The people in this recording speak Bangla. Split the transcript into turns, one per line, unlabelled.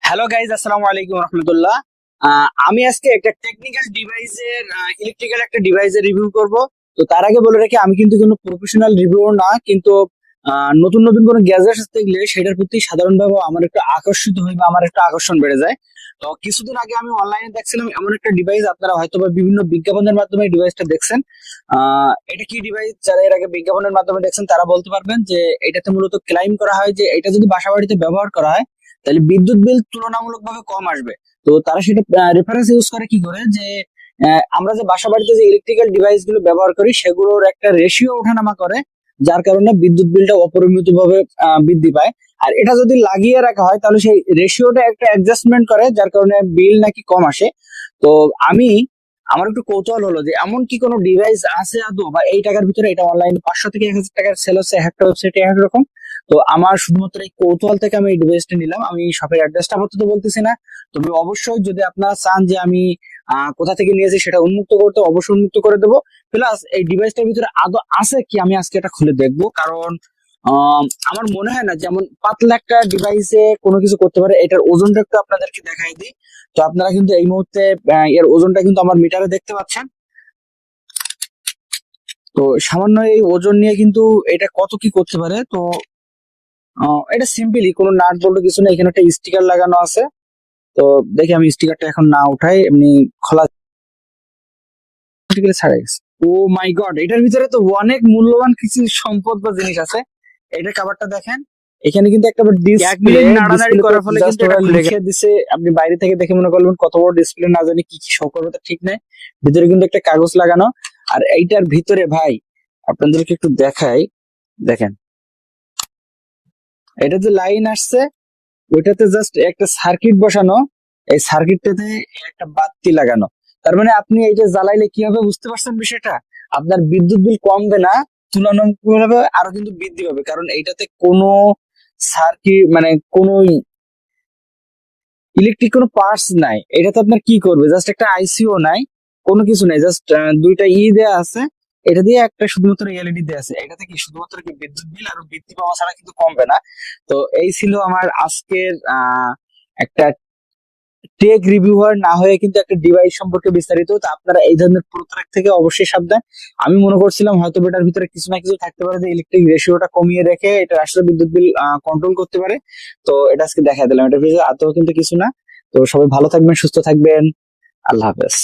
হ্যালো গাইজ, আসসালামু আলাইকুম রহমতুল্লাহ। আমি আজকে একটা টেকনিক্যাল ডিভাইসের ইলেকট্রিক্যাল একটা ডিভাইসের রিভিউ করব। তো তার আগে বলে রাখি, আমি কিন্তু কোনো প্রফেশনাল রিভিউর না, কিন্তু নতুন নতুন কোনো গ্যাজেটস দেখলে সেটার প্রতি সাধারণভাবে আমার একটু আকর্ষিত হই বা আমার একটা আকর্ষণ বেড়ে যায়। তো কিছুদিন আগে আমি অনলাইনে দেখছিলাম এমন একটা ডিভাইস, আপনারা হয়তো বা বিভিন্ন বিজ্ঞাপনের মাধ্যমে ডিভাইসটা দেখছেন। এটা কি ডিভাইস, যারা এর আগে বিজ্ঞাপনের মাধ্যমে দেখছেন তারা বলতে পারবেন যে এটাতে মূলত ক্লাইম করা হয় যে এটা যদি বাসা বাড়িতে ব্যবহার করা হয় তাহলে বিদ্যুৎ বিল তুলনামূলকভাবে কম আসবে। তো তারা সেটা রেফারেন্স ইউজ করে কি করে, যে আমরা যে বাসা বাড়িতে যে ইলেকট্রিক্যাল ডিভাইস গুলো ব্যবহার করি সেগুলোর একটা রেশিও ওঠানামা করে, যার কারণে বিদ্যুৎ বিলটা অপরিমিত ভাবে বৃদ্ধি পায়। আর এটা যদি লাগিয়ে রাখা হয় তাহলে সেই রেশিওটা একটা অ্যাডজাস্টমেন্ট করে, যার কারণে বিল নাকি কম আসে। তো আমি আমার একটু কৌতূহল হলো যে এমন কি কোনো ডিভাইস আছে আদৌ, বা এই টাকার ভিতরে, এটা অনলাইনে 500 থেকে 1000 টাকার সেল হচ্ছে, এক একটা ওয়েবসাইটে এক রকম। তো আমার শুধুমাত্র এই কৌতূহল থেকে আমি এই ডিভাইসটা নিলাম। আমি শপের অ্যাড্রেসটা আপাতত বলতেছি না, তবে অবশ্যই যদি আপনারা চান যে আমি কোথা থেকে নিয়েছি সেটা উন্মুক্ত করতে, অবশ্যই উন্মুক্ত করে দেবো। প্লাস এই ডিভাইসটার ভিতরে আদৌ আছে কি আমি আজকে এটা খুলে দেখবো, কারণ আমার মনে হয় না যেমন পাতলা একটা ডিভাইসে কোনো কিছু করতে পারে। এটার ওজনটা একটু আপনাদেরকে দেখাই দিই। তো আপনারা কিন্তু এই মুহূর্তে এর ওজনটা কিন্তু আমার মিটারে দেখতে পাচ্ছেন। তো সামান্য এই ওজন নিয়ে কিন্তু এটা কত কি করতে পারে। তো এটা সিম্পলি কোনো নাট বল্টু কিছু না, এখানে একটা স্টিকার লাগানো আছে। তো দেখি আমি স্টিকারটা এখন না উঠাই, এমনি খোলা ছাড়া গেছে। ও মাই গড, এটার ভিতরে তো অনেক মূল্যবান কিছু সম্পদ বা জিনিস আছে। এটা কাভারটা দেখেন, এখানে কিন্তু একটা
এক মিনিট নাড়ানাড়ি
ডিসপ্লে
করার ফলে কিন্তু এটা খুলে গেছে।
দিছে। আপনি বাইরে থেকে দেখে মনে করবেন কত বড় ডিসপ্লে, না জানি কি কি শো করবে তা ঠিক নাই। ভিতরে কিন্তু একটা কাগজ লাগানো। আর এইটার ভিতরে ভাই আপনাদেরকে একটু দেখাই, দেখেন এটা যে লাইন আসছে ওইটাতে জাস্ট একটা সার্কিট বসানো। এই সার্কিটটাতে একটা বাতি লাগানো। তার মানে আপনি এইটা জ্বালাইলে কি হবে বুঝতে পারছেন বিষয়টা? আপনার বিদ্যুৎ বিল কমবে না, তুলনামূলকভাবে আরো কিন্তু বৃদ্ধি পাবে, কারণ এইটাতে কোনো সার্কিট মানে কোনো ইলেকট্রিক কোনো পার্টস নাই। এটাতে আপনার কি করবে, জাস্ট একটা আইসিও নাই, কোনো কিছু নাই, জাস্ট দুইটা দেয়া আছে। এটা দিয়ে একটা শুধুমাত্র এলইডি দেয়া আছে। এটাতে কি শুধুমাত্র কি বিদ্যুৎ বিল আরো বৃদ্ধি পাওয়া ছাড়া কিন্তু কমবে না। তো এই ছিল আমার আজকের একটা টেক রিভিউয়ার না হয়ে কিন্তু একটা ডিভাইস সম্পর্কে বিস্তারিত। তো আপনারা এই ধরনের প্রোডাক্ট থেকে অবশ্যই সাবধান। আমি মনে করছিলাম হয়তো এটার ভিতরে কিছু না কিছু থাকতে পারে যে ইলেকট্রিক রেশিওটা কমিয়ে রেখে এটা আসলে বিদ্যুৎ বিল কন্ট্রোল করতে পারে। তো এটা আজকে দেখা দিলাম, এটার ভিতরে আদৌ কিন্তু কিছু না। তো সবাই ভালো থাকবেন, সুস্থ থাকবেন। আল্লাহ হাফেজ।